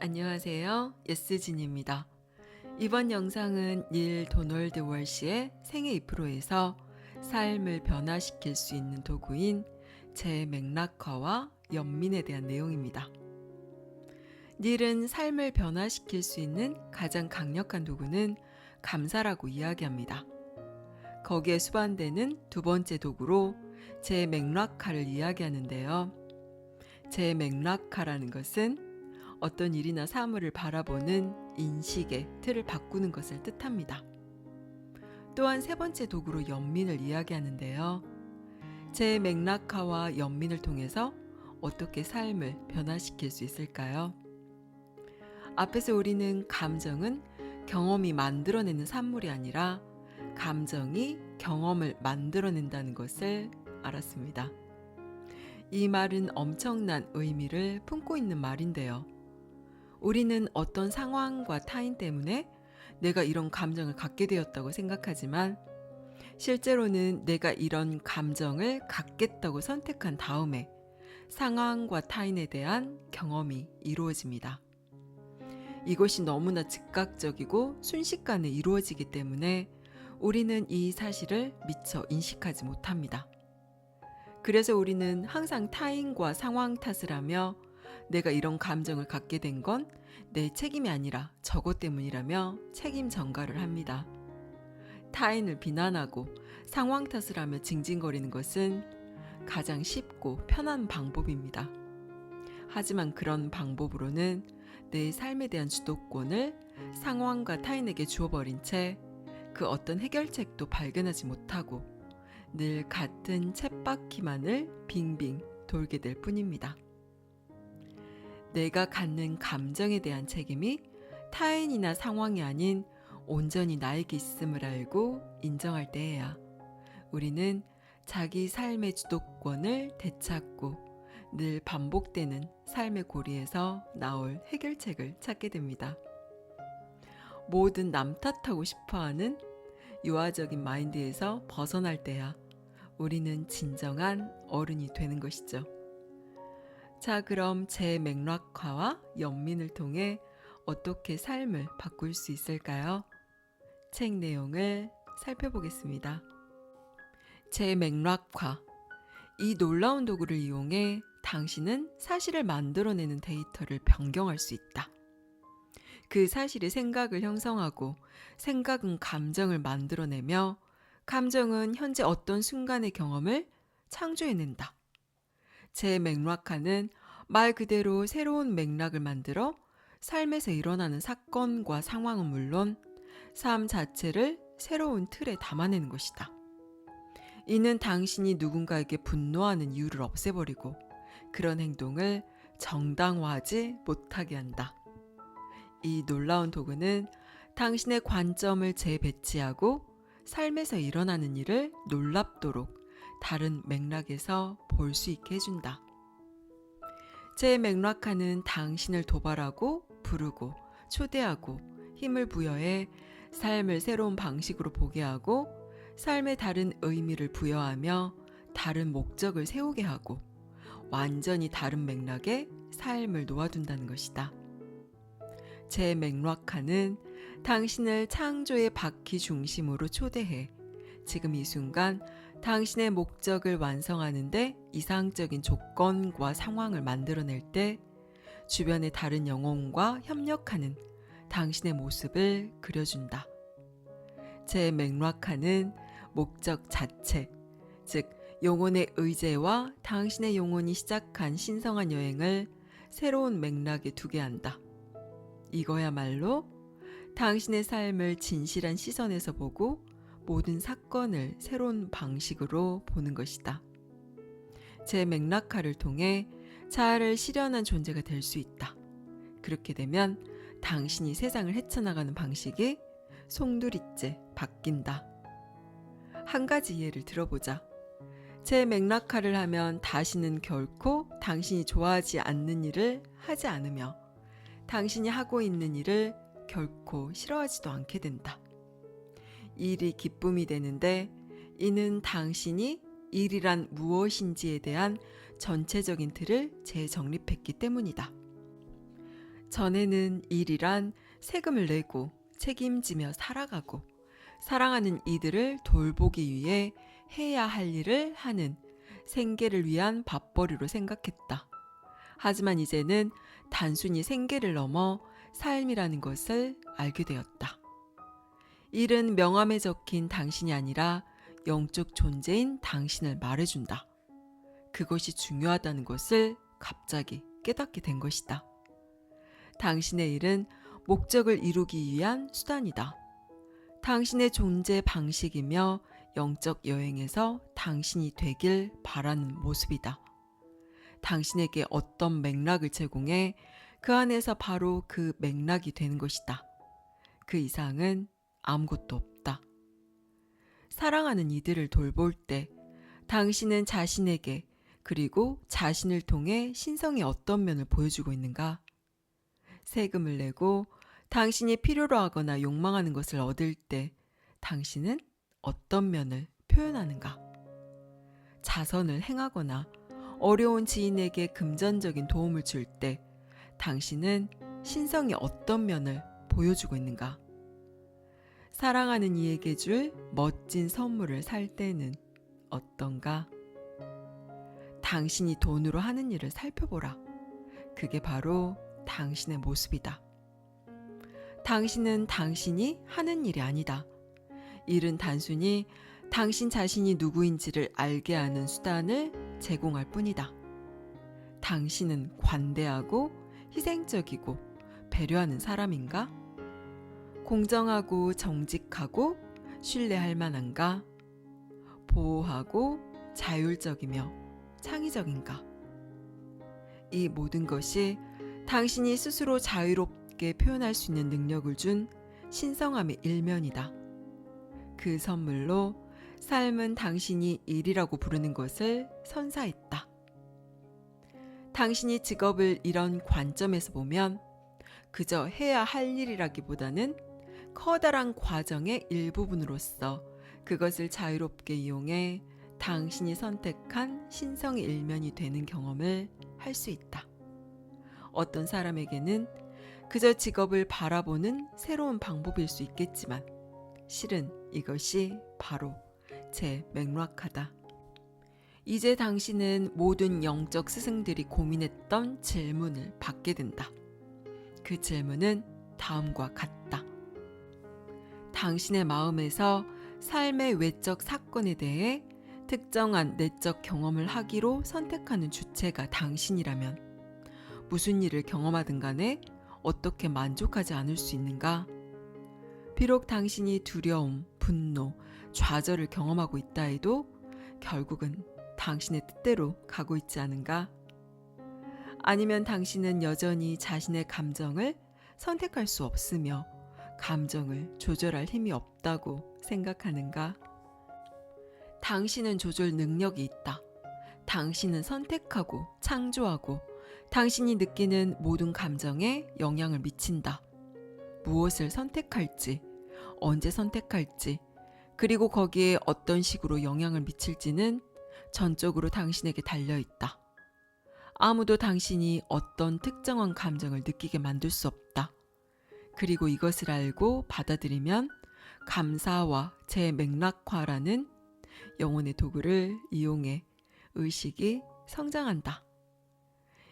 안녕하세요. 예스진입니다. 이번 영상은 닐 도널드 월시의 생애 2%에서 삶을 변화시킬 수 있는 도구인 재맥락화와 연민에 대한 내용입니다. 닐은 삶을 변화시킬 수 있는 가장 강력한 도구는 감사라고 이야기합니다. 거기에 수반되는 두 번째 도구로 재맥락화를 이야기하는데요. 재맥락화라는 것은 어떤 일이나 사물을 바라보는 인식의 틀을 바꾸는 것을 뜻합니다. 또한 세 번째 도구로 연민을 이야기하는데요. 재맥락화와 연민을 통해서 어떻게 삶을 변화시킬 수 있을까요? 앞에서 우리는 감정은 경험이 만들어내는 산물이 아니라 감정이 경험을 만들어낸다는 것을 알았습니다. 이 말은 엄청난 의미를 품고 있는 말인데요. 우리는 어떤 상황과 타인 때문에 내가 이런 감정을 갖게 되었다고 생각하지만 실제로는 내가 이런 감정을 갖겠다고 선택한 다음에 상황과 타인에 대한 경험이 이루어집니다. 이것이 너무나 즉각적이고 순식간에 이루어지기 때문에 우리는 이 사실을 미처 인식하지 못합니다. 그래서 우리는 항상 타인과 상황 탓을 하며 내가 이런 감정을 갖게 된 건 내 책임이 아니라 저것 때문이라며 책임 전가를 합니다. 타인을 비난하고 상황 탓을 하며 징징거리는 것은 가장 쉽고 편한 방법입니다. 하지만 그런 방법으로는 내 삶에 대한 주도권을 상황과 타인에게 주어버린 채 그 어떤 해결책도 발견하지 못하고 늘 같은 쳇바퀴만을 빙빙 돌게 될 뿐입니다. 내가 갖는 감정에 대한 책임이 타인이나 상황이 아닌 온전히 나에게 있음을 알고 인정할 때에야 우리는 자기 삶의 주도권을 되찾고 늘 반복되는 삶의 고리에서 나올 해결책을 찾게 됩니다. 뭐든 남 탓하고 싶어하는 유아적인 마인드에서 벗어날 때야 우리는 진정한 어른이 되는 것이죠. 자, 그럼 재맥락화와 연민을 통해 어떻게 삶을 바꿀 수 있을까요? 책 내용을 살펴보겠습니다. 재맥락화. 이 놀라운 도구를 이용해 당신은 사실을 만들어내는 데이터를 변경할 수 있다. 그 사실이 생각을 형성하고 생각은 감정을 만들어내며 감정은 현재 어떤 순간의 경험을 창조해낸다. 재맥락화는 말 그대로 새로운 맥락을 만들어 삶에서 일어나는 사건과 상황은 물론 삶 자체를 새로운 틀에 담아내는 것이다. 이는 당신이 누군가에게 분노하는 이유를 없애버리고 그런 행동을 정당화하지 못하게 한다. 이 놀라운 도구는 당신의 관점을 재배치하고 삶에서 일어나는 일을 놀랍도록 다른 맥락에서 볼 수 있게 해준다. 재맥락화는 당신을 도발하고 부르고 초대하고 힘을 부여해 삶을 새로운 방식으로 보게 하고 삶에 다른 의미를 부여하며 다른 목적을 세우게 하고 완전히 다른 맥락에 삶을 놓아둔다는 것이다. 재맥락화는 당신을 창조의 바퀴 중심으로 초대해 지금 이 순간 당신의 목적을 완성하는데 이상적인 조건과 상황을 만들어낼 때 주변의 다른 영혼과 협력하는 당신의 모습을 그려준다. 재맥락화는 목적 자체, 즉 영혼의 의제와 당신의 영혼이 시작한 신성한 여행을 새로운 맥락에 두게 한다. 이거야말로 당신의 삶을 진실한 시선에서 보고 모든 사건을 새로운 방식으로 보는 것이다. 재맥락화를 통해 자아를 실현한 존재가 될 수 있다. 그렇게 되면 당신이 세상을 헤쳐나가는 방식이 송두리째 바뀐다. 한 가지 예를 들어보자. 재맥락화를 하면 다시는 결코 당신이 좋아하지 않는 일을 하지 않으며 당신이 하고 있는 일을 결코 싫어하지도 않게 된다. 일이 기쁨이 되는데 이는 당신이 일이란 무엇인지에 대한 전체적인 틀을 재정립했기 때문이다. 전에는 일이란 세금을 내고 책임지며 살아가고 사랑하는 이들을 돌보기 위해 해야 할 일을 하는 생계를 위한 밥벌이로 생각했다. 하지만 이제는 단순히 생계를 넘어 삶이라는 것을 알게 되었다. 일은 명함에 적힌 당신이 아니라 영적 존재인 당신을 말해준다. 그것이 중요하다는 것을 갑자기 깨닫게 된 것이다. 당신의 일은 목적을 이루기 위한 수단이다. 당신의 존재 방식이며 영적 여행에서 당신이 되길 바라는 모습이다. 당신에게 어떤 맥락을 제공해 그 안에서 바로 그 맥락이 되는 것이다. 그 이상은 아무것도 없다. 사랑하는 이들을 돌볼 때 당신은 자신에게 그리고 자신을 통해 신성의 어떤 면을 보여주고 있는가? 세금을 내고 당신이 필요로 하거나 욕망하는 것을 얻을 때 당신은 어떤 면을 표현하는가? 자선을 행하거나 어려운 지인에게 금전적인 도움을 줄 때 당신은 신성의 어떤 면을 보여주고 있는가? 사랑하는 이에게 줄 멋진 선물을 살 때는 어떤가? 당신이 돈으로 하는 일을 살펴보라. 그게 바로 당신의 모습이다. 당신은 당신이 하는 일이 아니다. 일은 단순히 당신 자신이 누구인지를 알게 하는 수단을 제공할 뿐이다. 당신은 관대하고 희생적이고 배려하는 사람인가? 공정하고 정직하고 신뢰할 만한가? 보호하고 자율적이며 창의적인가? 이 모든 것이 당신이 스스로 자유롭게 표현할 수 있는 능력을 준 신성함의 일면이다. 그 선물로 삶은 당신이 일이라고 부르는 것을 선사했다. 당신이 직업을 이런 관점에서 보면 그저 해야 할 일이라기보다는 커다란 과정의 일부분으로서 그것을 자유롭게 이용해 당신이 선택한 신성의 일면이 되는 경험을 할 수 있다. 어떤 사람에게는 그저 직업을 바라보는 새로운 방법일 수 있겠지만 실은 이것이 바로 제 맥락하다. 이제 당신은 모든 영적 스승들이 고민했던 질문을 받게 된다. 그 질문은 다음과 같다. 당신의 마음에서 삶의 외적 사건에 대해 특정한 내적 경험을 하기로 선택하는 주체가 당신이라면 무슨 일을 경험하든 간에 어떻게 만족하지 않을 수 있는가? 비록 당신이 두려움, 분노, 좌절을 경험하고 있다 해도 결국은 당신의 뜻대로 가고 있지 않은가? 아니면 당신은 여전히 자신의 감정을 선택할 수 없으며 감정을 조절할 힘이 없다고 생각하는가? 당신은 조절 능력이 있다. 당신은 선택하고 창조하고 당신이 느끼는 모든 감정에 영향을 미친다. 무엇을 선택할지, 언제 선택할지, 그리고 거기에 어떤 식으로 영향을 미칠지는 전적으로 당신에게 달려있다. 아무도 당신이 어떤 특정한 감정을 느끼게 만들 수 없다. 그리고 이것을 알고 받아들이면 감사와 재맥락화라는 영혼의 도구를 이용해 의식이 성장한다.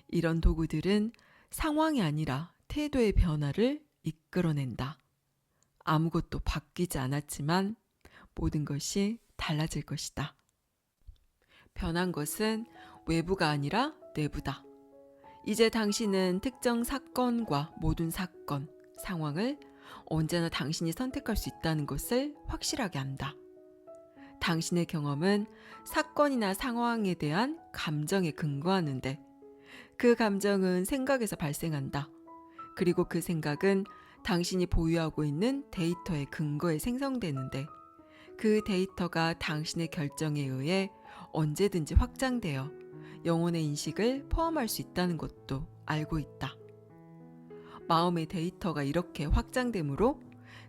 이런 도구들은 상황이 아니라 태도의 변화를 이끌어낸다. 아무것도 바뀌지 않았지만 모든 것이 달라질 것이다. 변한 것은 외부가 아니라 내부다. 이제 당신은 특정 사건과 모든 사건, 상황을 언제나 당신이 선택할 수 있다는 것을 확실하게 안다. 당신의 경험은 사건이나 상황에 대한 감정에 근거하는데 그 감정은 생각에서 발생한다. 그리고 그 생각은 당신이 보유하고 있는 데이터의 근거에 생성되는데 그 데이터가 당신의 결정에 의해 언제든지 확장되어 영혼의 인식을 포함할 수 있다는 것도 알고 있다. 마음의 데이터가 이렇게 확장되므로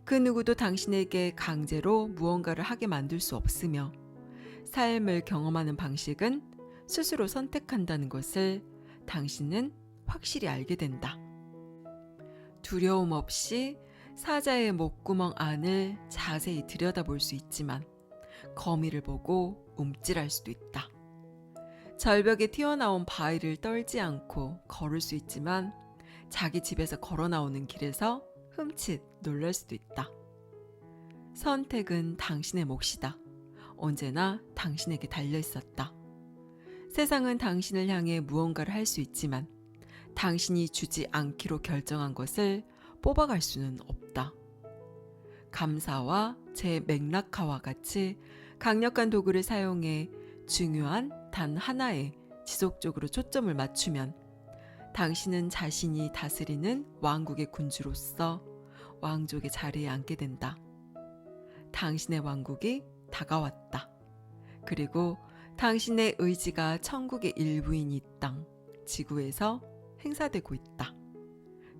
그 누구도 당신에게 강제로 무언가를 하게 만들 수 없으며 삶을 경험하는 방식은 스스로 선택한다는 것을 당신은 확실히 알게 된다. 두려움 없이 사자의 목구멍 안을 자세히 들여다볼 수 있지만 거미를 보고 움찔할 수도 있다. 절벽에 튀어나온 바위를 떨지 않고 걸을 수 있지만 자기 집에서 걸어 나오는 길에서 흠칫 놀랄 수도 있다. 선택은 당신의 몫이다. 언제나 당신에게 달려 있었다. 세상은 당신을 향해 무언가를 할 수 있지만 당신이 주지 않기로 결정한 것을 뽑아갈 수는 없다. 감사와 제 맥락화와 같이 강력한 도구를 사용해 중요한 단 하나에 지속적으로 초점을 맞추면 당신은 자신이 다스리는 왕국의 군주로서 왕족의 자리에 앉게 된다. 당신의 왕국이 다가왔다. 그리고 당신의 의지가 천국의 일부인 이 땅, 지구에서 행사되고 있다.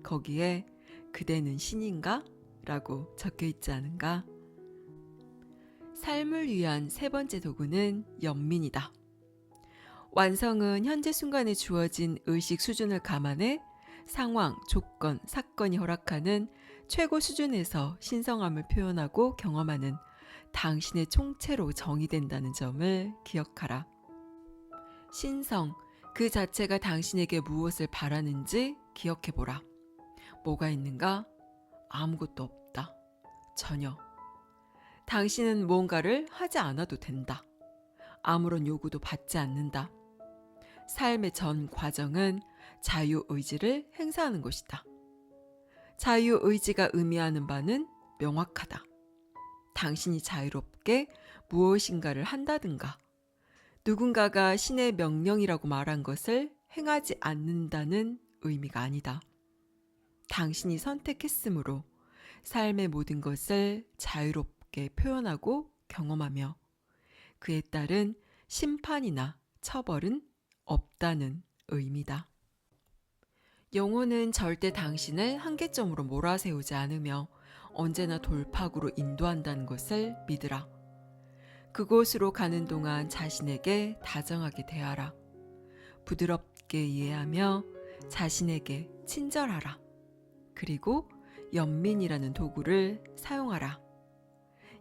거기에 그대는 신인가? 라고 적혀 있지 않은가? 삶을 위한 세 번째 도구는 연민이다. 완성은 현재 순간에 주어진 의식 수준을 감안해 상황, 조건, 사건이 허락하는 최고 수준에서 신성함을 표현하고 경험하는 당신의 총체로 정의된다는 점을 기억하라. 신성, 그 자체가 당신에게 무엇을 바라는지 기억해보라. 뭐가 있는가? 아무것도 없다. 전혀. 당신은 뭔가를 하지 않아도 된다. 아무런 요구도 받지 않는다. 삶의 전 과정은 자유의지를 행사하는 것이다. 자유의지가 의미하는 바는 명확하다. 당신이 자유롭게 무엇인가를 한다든가 누군가가 신의 명령이라고 말한 것을 행하지 않는다는 의미가 아니다. 당신이 선택했으므로 삶의 모든 것을 자유롭게 표현하고 경험하며 그에 따른 심판이나 처벌은 없다는 의미다. 영혼은 절대 당신을 한계점으로 몰아세우지 않으며 언제나 돌파구로 인도한다는 것을 믿으라. 그곳으로 가는 동안 자신에게 다정하게 대하라. 부드럽게 이해하며 자신에게 친절하라. 그리고 연민이라는 도구를 사용하라.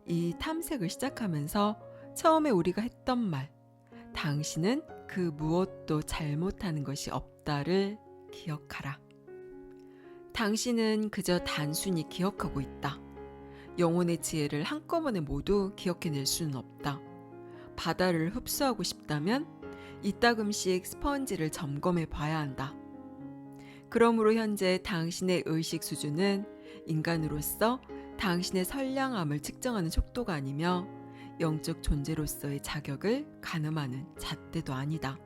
이 탐색을 시작하면서 처음에 우리가 했던 말, 당신은 그 무엇도 잘못하는 것이 없다를 기억하라. 당신은 그저 단순히 기억하고 있다. 영혼의 지혜를 한꺼번에 모두 기억해낼 수는 없다. 바다를 흡수하고 싶다면 이따금씩 스펀지를 점검해 봐야 한다. 그러므로 현재 당신의 의식 수준은 인간으로서 당신의 선량함을 측정하는 속도가 아니며 영적 존재로서의 자격을 가늠하는 잣대도 아니다.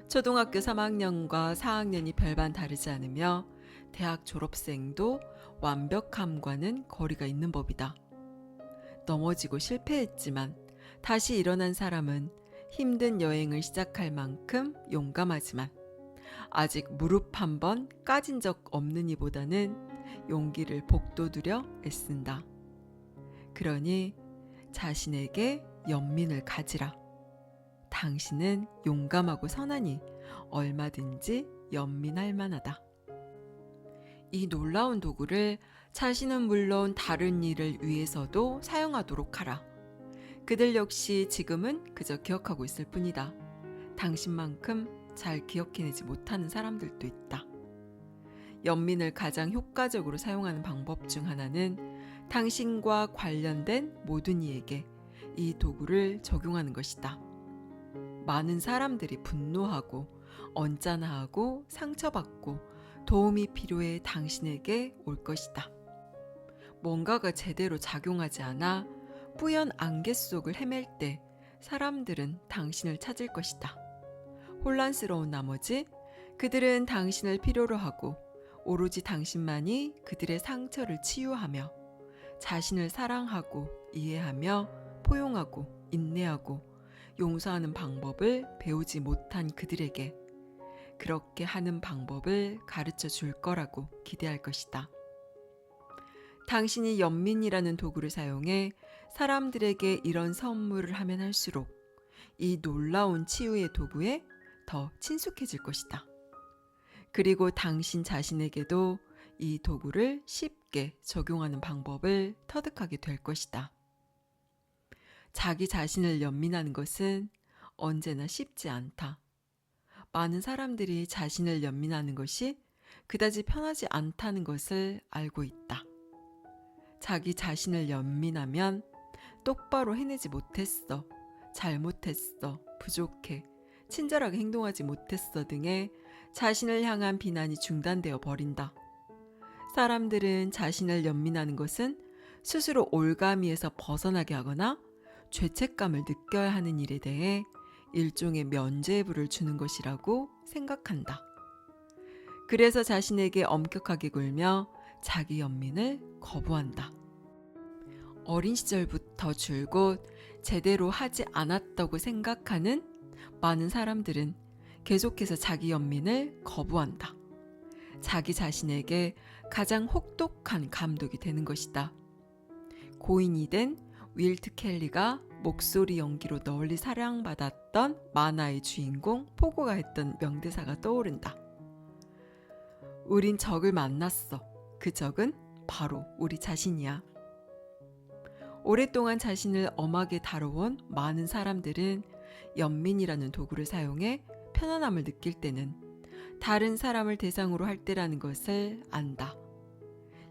초등학교 3학년과 4학년이 별반 다르지 않으며 대학 졸업생도 완벽함과는 거리가 있는 법이다. 넘어지고 실패했지만 다시 일어난 사람은 힘든 여행을 시작할 만큼 용감하지만 아직 무릎 한 번 까진 적 없는 이보다는 용기를 복돋우려 애쓴다. 그러니 자신에게 연민을 가지라. 당신은 용감하고 선하니 얼마든지 연민할 만하다. 이 놀라운 도구를 자신은 물론 다른 일을 위해서도 사용하도록 하라. 그들 역시 지금은 그저 기억하고 있을 뿐이다. 당신만큼 잘 기억해내지 못하는 사람들도 있다. 연민을 가장 효과적으로 사용하는 방법 중 하나는 당신과 관련된 모든 이에게 이 도구를 적용하는 것이다. 많은 사람들이 분노하고 언짢아하고 상처받고 도움이 필요해 당신에게 올 것이다. 뭔가가 제대로 작용하지 않아 뿌연 안개 속을 헤맬 때 사람들은 당신을 찾을 것이다. 혼란스러운 나머지 그들은 당신을 필요로 하고 오로지 당신만이 그들의 상처를 치유하며 자신을 사랑하고 이해하며 포용하고 인내하고 용서하는 방법을 배우지 못한 그들에게 그렇게 하는 방법을 가르쳐 줄 거라고 기대할 것이다. 당신이 연민이라는 도구를 사용해 사람들에게 이런 선물을 하면 할수록 이 놀라운 치유의 도구에 더 친숙해질 것이다. 그리고 당신 자신에게도 이 도구를 쉽게 적용하는 방법을 터득하게 될 것이다. 자기 자신을 연민하는 것은 언제나 쉽지 않다. 많은 사람들이 자신을 연민하는 것이 그다지 편하지 않다는 것을 알고 있다. 자기 자신을 연민하면 똑바로 해내지 못했어, 잘못했어, 부족해, 친절하게 행동하지 못했어 등의 자신을 향한 비난이 중단되어 버린다. 사람들은 자신을 연민하는 것은 스스로 올가미에서 벗어나게 하거나 죄책감을 느껴야 하는 일에 대해 일종의 면죄부를 주는 것이라고 생각한다. 그래서 자신에게 엄격하게 굴며 자기 연민을 거부한다. 어린 시절부터 줄곧 제대로 하지 않았다고 생각하는 많은 사람들은 계속해서 자기 연민을 거부한다. 자기 자신에게 가장 혹독한 감독이 되는 것이다. 고인이 된 윌트 켈리가 목소리 연기로 널리 사랑받았던 만화의 주인공 포고가 했던 명대사가 떠오른다. 우린 적을 만났어. 그 적은 바로 우리 자신이야. 오랫동안 자신을 엄하게 다뤄온 많은 사람들은 연민이라는 도구를 사용해 편안함을 느낄 때는 다른 사람을 대상으로 할 때라는 것을 안다.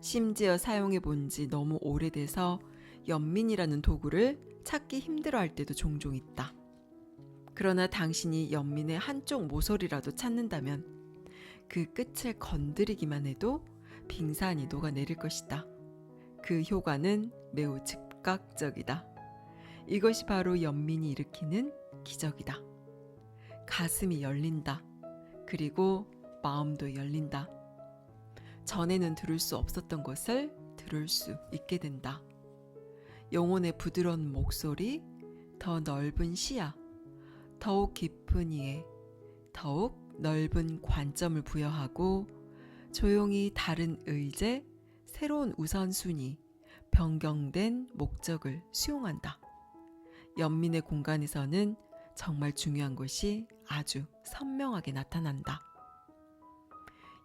심지어 사용해 본 지 너무 오래돼서 연민이라는 도구를 찾기 힘들어 할 때도 종종 있다. 그러나 당신이 연민의 한쪽 모서리라도 찾는다면 그 끝을 건드리기만 해도 빙산이 녹아내릴 것이다. 그 효과는 매우 즉각적이다. 이것이 바로 연민이 일으키는 기적이다. 가슴이 열린다. 그리고 마음도 열린다. 전에는 들을 수 없었던 것을 들을 수 있게 된다. 영혼의 부드러운 목소리, 더 넓은 시야, 더욱 깊은 이해, 더욱 넓은 관점을 부여하고 조용히 다른 의제, 새로운 우선순위, 변경된 목적을 수용한다. 연민의 공간에서는 정말 중요한 것이 아주 선명하게 나타난다.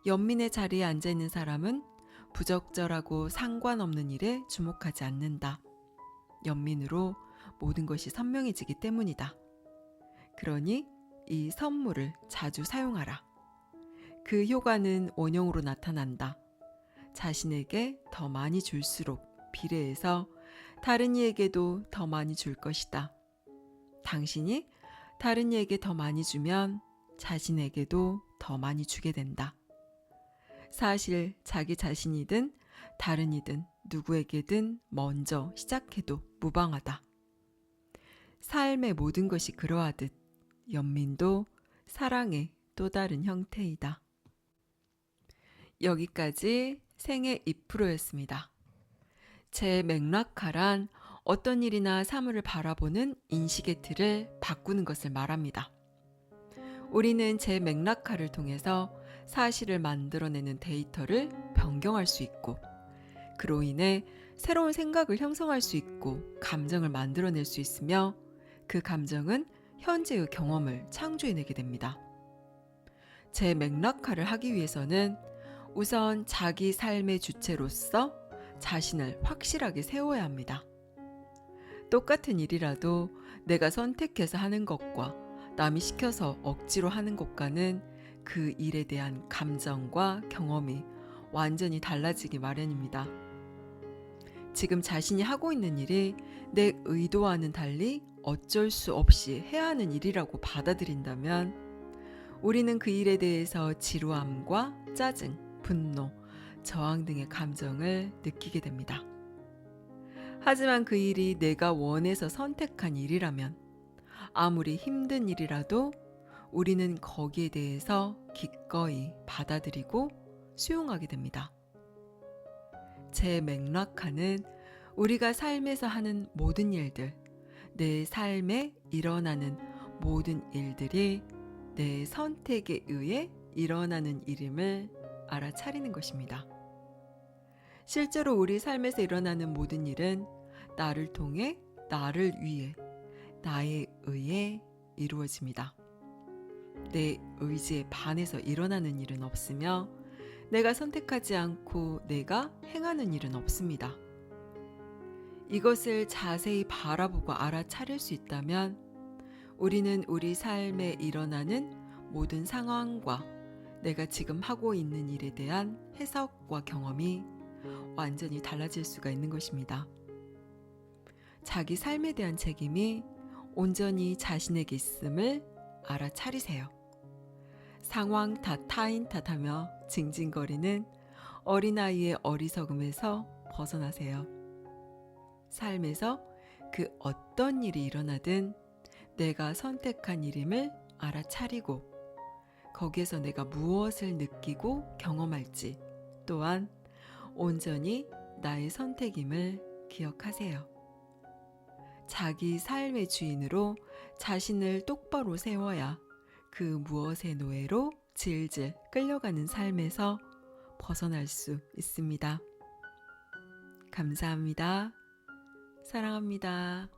연민의 자리에 앉아있는 사람은 부적절하고 상관없는 일에 주목하지 않는다. 연민으로 모든 것이 선명해지기 때문이다. 그러니 이 선물을 자주 사용하라. 그 효과는 원형으로 나타난다. 자신에게 더 많이 줄수록 비례해서 다른 이에게도 더 많이 줄 것이다. 당신이 다른 이에게 더 많이 주면 자신에게도 더 많이 주게 된다. 사실 자기 자신이든 다른 이든 누구에게든 먼저 시작해도 무방하다. 삶의 모든 것이 그러하듯 연민도 사랑의 또 다른 형태이다. 여기까지 생애 2%였습니다. 제 맥락화란 어떤 일이나 사물을 바라보는 인식의 틀을 바꾸는 것을 말합니다. 우리는 제 맥락화를 통해서 사실을 만들어내는 데이터를 변경할 수 있고 그로 인해 새로운 생각을 형성할 수 있고 감정을 만들어낼 수 있으며 그 감정은 현재의 경험을 창조해내게 됩니다. 제 맥락화를 하기 위해서는 우선 자기 삶의 주체로서 자신을 확실하게 세워야 합니다. 똑같은 일이라도 내가 선택해서 하는 것과 남이 시켜서 억지로 하는 것과는 그 일에 대한 감정과 경험이 완전히 달라지기 마련입니다. 지금 자신이 하고 있는 일이 내 의도와는 달리 어쩔 수 없이 해야 하는 일이라고 받아들인다면 우리는 그 일에 대해서 지루함과 짜증, 분노, 저항 등의 감정을 느끼게 됩니다. 하지만 그 일이 내가 원해서 선택한 일이라면 아무리 힘든 일이라도 우리는 거기에 대해서 기꺼이 받아들이고 수용하게 됩니다. 제 맥락화는 우리가 삶에서 하는 모든 일들, 내 삶에 일어나는 모든 일들이 내 선택에 의해 일어나는 일임을 알아차리는 것입니다. 실제로 우리 삶에서 일어나는 모든 일은 나를 통해, 나를 위해, 나에 의해 이루어집니다. 내 의지에 반해서 일어나는 일은 없으며 내가 선택하지 않고 내가 행하는 일은 없습니다. 이것을 자세히 바라보고 알아차릴 수 있다면 우리는 우리 삶에 일어나는 모든 상황과 내가 지금 하고 있는 일에 대한 해석과 경험이 완전히 달라질 수가 있는 것입니다. 자기 삶에 대한 책임이 온전히 자신에게 있음을 알아차리세요. 상황 탓, 타인 탓하며 징징거리는 어린아이의 어리석음에서 벗어나세요. 삶에서 그 어떤 일이 일어나든 내가 선택한 일임을 알아차리고 거기에서 내가 무엇을 느끼고 경험할지 또한 온전히 나의 선택임을 기억하세요. 자기 삶의 주인으로 자신을 똑바로 세워야 그 무엇의 노예로 질질 끌려가는 삶에서 벗어날 수 있습니다. 감사합니다. 사랑합니다.